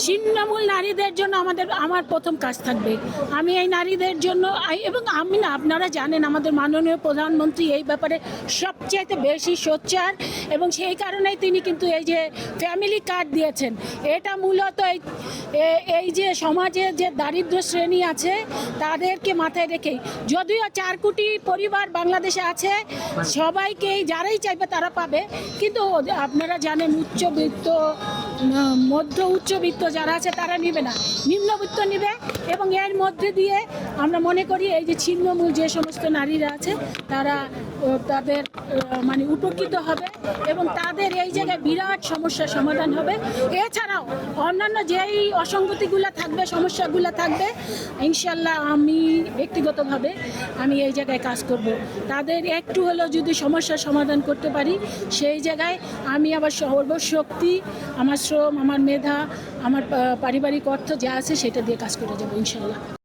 ছিন্নমূল নারীদের জন্য আমার প্রথম কাজ থাকবে। আমি এই নারীদের জন্য এবং আমি না, আপনারা জানেন আমাদের মাননীয় প্রধানমন্ত্রী এই ব্যাপারে সবচাইতে বেশি সোচ্চার, এবং সেই কারণেই তিনি কিন্তু এই যে ফ্যামিলি কার্ড দিয়েছেন। এটা মূলত এই যে সমাজে যে দারিদ্র শ্রেণী আছে তাদেরকে মাথায় রেখেই, যদিও 4 কোটি পরিবার বাংলাদেশে আছে, সবাইকেই যারাই চাইবে তারা পাবে, কিন্তু আপনারা জানেন উচ্চবিত্ত, মধ্য উচ্চবিত্ত যারা আছে তারা নেবে না, নিম্নবিত্ত নেবে। এবং এর মধ্যে দিয়ে আমরা মনে করি এই যে ছিন্নমূল যে সমস্ত নারীরা আছে তারা তাদের মানে উপকৃত হবে এবং তাদের এই জায়গায় বিরাট সমস্যার সমাধান হবে। এছাড়াও অন্যান্য যেই অসঙ্গতিগুলো থাকবে, সমস্যাগুলো থাকবে, ইনশাল্লাহ আমি ব্যক্তিগতভাবে আমি এই জায়গায় কাজ করব। তাদের একটু হলেও যদি সমস্যার সমাধান করতে পারি, সেই জায়গায় আমি আবার সর্বশক্তি, আমার শ্রম, আমার মেধা, আমার পারিবারিক অর্থ যা আছে সেটা দিয়ে কাজ করে যাবো ইনশাল্লাহ।